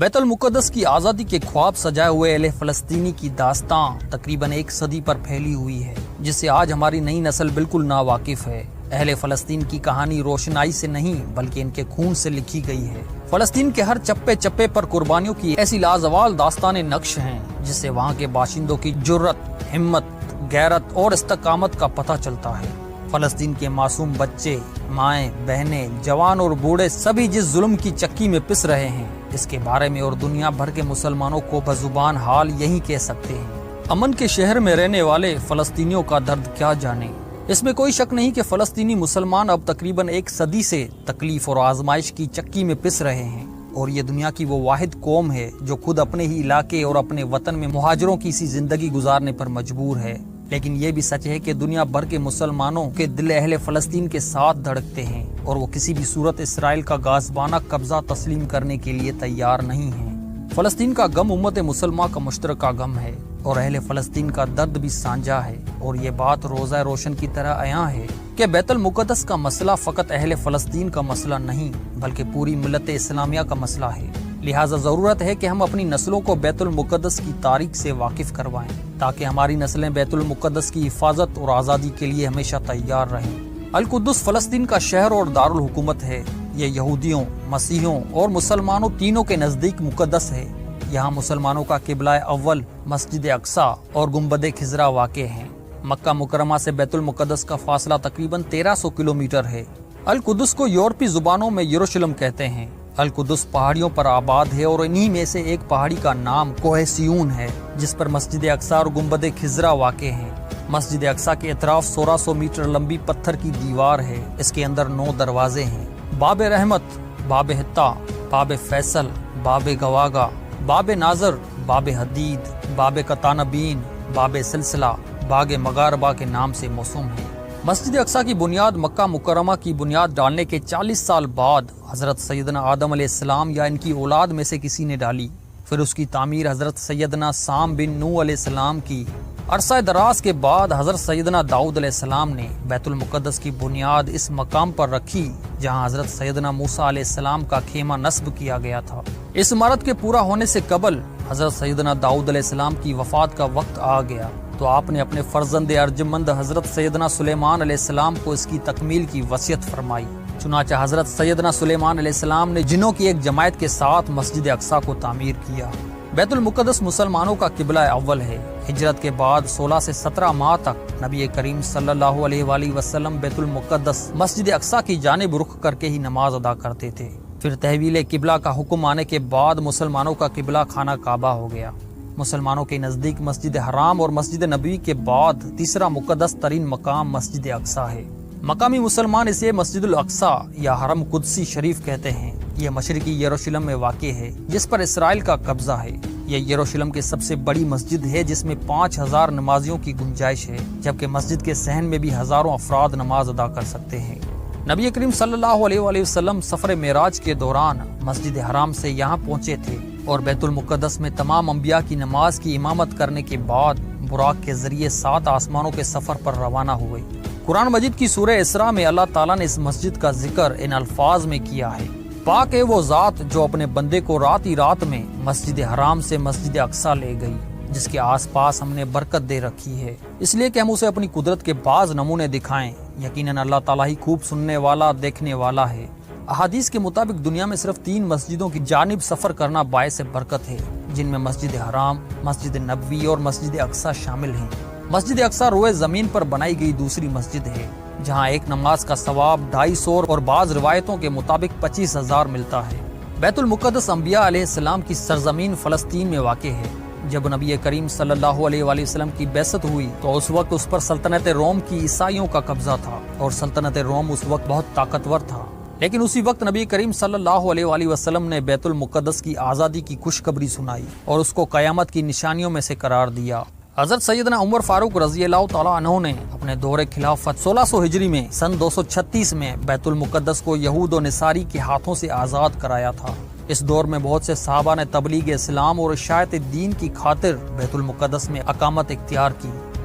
بیت المقدس کی آزادی کے خواب سجائے ہوئے اہل فلسطینی کی داستان تقریباً ایک صدی پر پھیلی ہوئی ہے، جس سے آج ہماری نئی نسل بالکل ناواقف ہے۔ اہل فلسطین کی کہانی روشنائی سے نہیں بلکہ ان کے خون سے لکھی گئی ہے۔ فلسطین کے ہر چپے چپے پر قربانیوں کی ایسی لازوال داستانیں نقش ہیں جس سے وہاں کے باشندوں کی جرأت، ہمت، غیرت اور استقامت کا پتہ چلتا ہے۔ فلسطین کے معصوم بچے، مائیں، بہنیں، جوان اور بوڑھے سبھی جس ظلم کی چکی میں پس رہے ہیں، اس کے بارے میں اور دنیا بھر کے مسلمانوں کو بزبان حال یہی کہہ سکتے ہیں۔ امن کے شہر میں رہنے والے فلسطینیوں کا درد کیا جانے۔ اس میں کوئی شک نہیں کہ فلسطینی مسلمان اب تقریباً ایک صدی سے تکلیف اور آزمائش کی چکی میں پس رہے ہیں، اور یہ دنیا کی وہ واحد قوم ہے جو خود اپنے ہی علاقے اور اپنے وطن میں مہاجروں کی سی زندگی گزارنے پر مجبور ہے۔ لیکن یہ بھی سچ ہے کہ دنیا بھر کے مسلمانوں کے دل اہل فلسطین کے ساتھ دھڑکتے ہیں، اور وہ کسی بھی صورت اسرائیل کا غاصبانہ قبضہ تسلیم کرنے کے لیے تیار نہیں ہیں۔ فلسطین کا غم امت مسلمہ کا مشترکہ غم ہے، اور اہل فلسطین کا درد بھی سانجھا ہے، اور یہ بات روزہ روشن کی طرح عیاں ہے کہ بیت المقدس کا مسئلہ فقط اہل فلسطین کا مسئلہ نہیں بلکہ پوری ملت اسلامیہ کا مسئلہ ہے۔ لہٰذا ضرورت ہے کہ ہم اپنی نسلوں کو بیت المقدس کی تاریخ سے واقف کروائیں تاکہ ہماری نسلیں بیت المقدس کی حفاظت اور آزادی کے لیے ہمیشہ تیار رہیں۔ القدس فلسطین کا شہر اور دارالحکومت ہے۔ یہ یہودیوں، مسیحیوں اور مسلمانوں تینوں کے نزدیک مقدس ہے۔ یہاں مسلمانوں کا قبلہ اول مسجد اقصی اور گنبد خضرا واقع ہیں۔ مکہ مکرمہ سے بیت المقدس کا فاصلہ تقریباً 1300 کلومیٹر ہے۔ القدس کو یورپی زبانوں میں یروشلم کہتے ہیں۔ القدس پہاڑیوں پر آباد ہے، اور انہی میں سے ایک پہاڑی کا نام کوہ سیون ہے جس پر مسجد اقصی اور گنبد خضرا واقع ہیں۔ مسجد اقصی کے اطراف 1600 میٹر لمبی پتھر کی دیوار ہے۔ اس کے اندر 9 دروازے ہیں: باب رحمت، باب حطہ، باب فیصل، باب گواگا، باب ناظر، باب حدید، باب قطانبین، باب سلسلہ، باغ مغاربہ کے نام سے موسوم ہے۔ مسجد اقصی کی بنیاد مکہ مکرمہ کی بنیاد ڈالنے کے 40 سال بعد حضرت سیدنا آدم علیہ السلام یا ان کی اولاد میں سے کسی نے ڈالی۔ پھر اس کی تعمیر حضرت سیدنا سام بن نوح علیہ السلام کی۔ عرصہ دراز کے بعد حضرت سیدنا داؤد علیہ السلام نے بیت المقدس کی بنیاد اس مقام پر رکھی جہاں حضرت سیدنا موسیٰ علیہ السلام کا خیمہ نصب کیا گیا تھا۔ اس عمارت کے پورا ہونے سے قبل حضرت سیدنا داؤد علیہ السلام کی وفات کا وقت آ گیا تو آپ نے اپنے فرزند ارجمند حضرت سیدنا سلیمان علیہ السلام کو اس کی تکمیل کی وصیت فرمائی۔ چنانچہ حضرت سیدنا سلیمان علیہ السلام نے جنوں کی ایک جماعت کے ساتھ مسجد اقصی کو تعمیر کیا۔ بیت المقدس مسلمانوں کا قبلہ اول ہے۔ ہجرت کے بعد 16 سے 17 ماہ تک نبی کریم صلی اللہ علیہ وآلہ وسلم بیت المقدس مسجد اقصی کی جانب رخ کر کے ہی نماز ادا کرتے تھے۔ پھر تحویل قبلہ کا حکم آنے کے بعد مسلمانوں کا قبلہ خانہ کعبہ ہو گیا۔ مسلمانوں کے نزدیک مسجد حرام اور مسجد نبوی کے بعد تیسرا مقدس ترین مقام مسجد اقصی ہے۔ مقامی مسلمان اسے مسجد الاقصی یا حرم قدسی شریف کہتے ہیں۔ یہ مشرقی یروشلم میں واقع ہے جس پر اسرائیل کا قبضہ ہے۔ یہ یروشلم کی سب سے بڑی مسجد ہے جس میں 5000 نمازیوں کی گنجائش ہے، جبکہ مسجد کے صحن میں بھی ہزاروں افراد نماز ادا کر سکتے ہیں۔ نبی کریم صلی اللہ علیہ وآلہ وسلم سفر معراج کے دوران مسجد حرام سے یہاں پہنچے تھے، اور بیت المقدس میں تمام انبیاء کی نماز کی امامت کرنے کے بعد براق کے ذریعے 7 آسمانوں کے سفر پر روانہ ہوئے۔ قرآن مجید کی سورہ اسراء میں اللہ تعالیٰ نے اس مسجد کا ذکر ان الفاظ میں کیا ہے: پاک ہے وہ ذات جو اپنے بندے کو رات ہی رات میں مسجد حرام سے مسجد اقصی لے گئی، جس کے آس پاس ہم نے برکت دے رکھی ہے، اس لیے کہ ہم اسے اپنی قدرت کے بعض نمونے دکھائیں۔ یقیناً اللہ تعالیٰ ہی خوب سننے والا، دیکھنے والا ہے۔ احادیث کے مطابق دنیا میں صرف 3 مسجدوں کی جانب سفر کرنا باعث برکت ہے، جن میں مسجد حرام، مسجد نبوی اور مسجد اقصی شامل ہیں۔ مسجد اقصی روئے زمین پر بنائی گئی دوسری مسجد ہے جہاں ایک نماز کا ثواب 250 اور بعض روایتوں کے مطابق 25,000 ملتا ہے۔ بیت المقدس انبیاء علیہ السلام کی سرزمین فلسطین میں واقع ہے۔ جب نبی کریم صلی اللہ علیہ وآلہ وسلم کی بعثت ہوئی تو اس وقت اس پر سلطنت روم کی عیسائیوں کا قبضہ تھا، اور سلطنت روم اس وقت بہت طاقتور تھا۔ لیکن اسی وقت نبی کریم صلی اللہ علیہ وآلہ وسلم نے بیت المقدس کی آزادی کی خوشخبری سنائی اور اس کو قیامت کی نشانیوں میں سے قرار دیا۔ حضرت سیدنا عمر فاروق رضی اللہ تعالیٰ عنہ نے اپنے دور خلافت 1600 ہجری میں سن 236 میں بیت المقدس کو یہود و نصاری کے ہاتھوں سے آزاد کرایا تھا۔ اس دور میں بہت سے صحابہ نے تبلیغ اسلام اور اشاعت دین کی خاطر بیت المقدس میں اقامت اختیار کی۔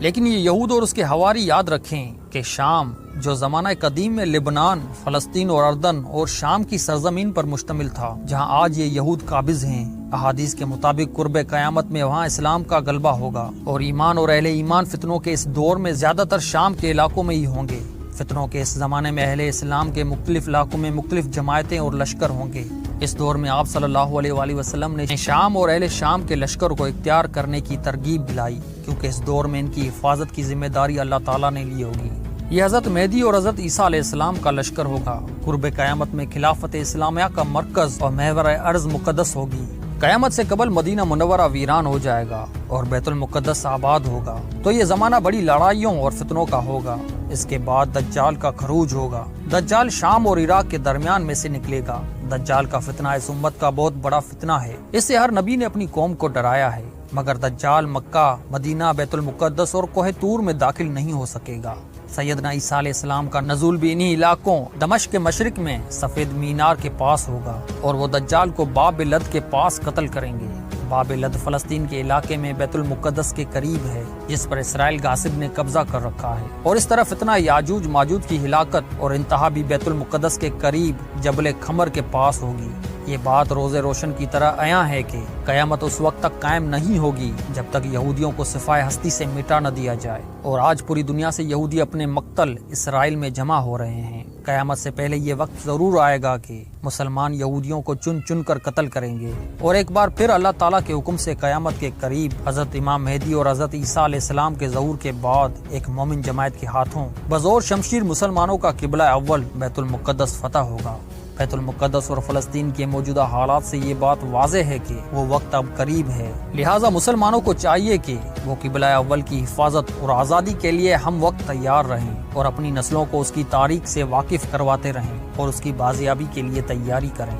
لیکن یہ یہود اور اس کے حواری یاد رکھیں کہ شام جو زمانہ قدیم میں لبنان، فلسطین اور اردن اور شام کی سرزمین پر مشتمل تھا، جہاں آج یہ یہود قابض ہیں، احادیث کے مطابق قرب قیامت میں وہاں اسلام کا غلبہ ہوگا اور ایمان اور اہل ایمان فتنوں کے اس دور میں زیادہ تر شام کے علاقوں میں ہی ہوں گے۔ فتنوں کے اس زمانے میں اہل اسلام کے مختلف علاقوں میں مختلف جماعتیں اور لشکر ہوں گے۔ اس دور میں آپ صلی اللہ علیہ وآلہ وسلم نے شام اور اہل شام کے لشکر کو اختیار کرنے کی ترغیب دلائی، کیونکہ اس دور میں ان کی حفاظت کی ذمہ داری اللہ تعالیٰ نے لی ہوگی۔ یہ حضرت مہدی اور حضرت عیسیٰ علیہ السلام کا لشکر ہوگا۔ قرب قیامت میں خلافت اسلامیہ کا مرکز اور محور ارض مقدس ہوگی۔ قیامت سے قبل مدینہ منورہ ویران ہو جائے گا اور بیت المقدس آباد ہوگا، تو یہ زمانہ بڑی لڑائیوں اور فتنوں کا ہوگا۔ اس کے بعد دجال کا خروج ہوگا۔ دجال شام اور عراق کے درمیان میں سے نکلے گا۔ دجال کا فتنہ اس امت کا بہت بڑا فتنہ ہے۔ اس سے ہر نبی نے اپنی قوم کو ڈرایا ہے، مگر دجال مکہ، مدینہ، بیت المقدس اور کوہ طور میں داخل نہیں ہو سکے گا۔ سیدنا عیسیٰ علیہ السلام کا نزول بھی انہی علاقوں دمشق کے مشرق میں سفید مینار کے پاس ہوگا اور وہ دجال کو باب لد کے پاس قتل کریں گے۔ باب لد فلسطین کے علاقے میں بیت المقدس کے قریب ہے، جس پر اسرائیل غاصب نے قبضہ کر رکھا ہے، اور اس طرح فتنہ یاجوج ماجوج کی ہلاکت اور انتہا بھی بیت المقدس کے قریب جبل خمر کے پاس ہوگی۔ یہ بات روز روشن کی طرح عیاں ہے کہ قیامت اس وقت تک قائم نہیں ہوگی جب تک یہودیوں کو صفائے ہستی سے مٹا نہ دیا جائے، اور آج پوری دنیا سے یہودی اپنے مقتل اسرائیل میں جمع ہو رہے ہیں۔ قیامت سے پہلے یہ وقت ضرور آئے گا کہ مسلمان یہودیوں کو چن چن کر قتل کریں گے، اور ایک بار پھر اللہ تعالیٰ کے حکم سے قیامت کے قریب حضرت امام مہدی اور حضرت عیسیٰ علیہ السلام کے ظہور کے بعد ایک مومن جماعت کے ہاتھوں بزور شمشیر مسلمانوں کا قبلہ اول بیت المقدس فتح ہوگا۔ بیت المقدس اور فلسطین کے موجودہ حالات سے یہ بات واضح ہے کہ وہ وقت اب قریب ہے، لہٰذا مسلمانوں کو چاہیے کہ وہ قبلہ اول کی حفاظت اور آزادی کے لیے ہم وقت تیار رہیں اور اپنی نسلوں کو اس کی تاریخ سے واقف کرواتے رہیں اور اس کی بازیابی کے لیے تیاری کریں۔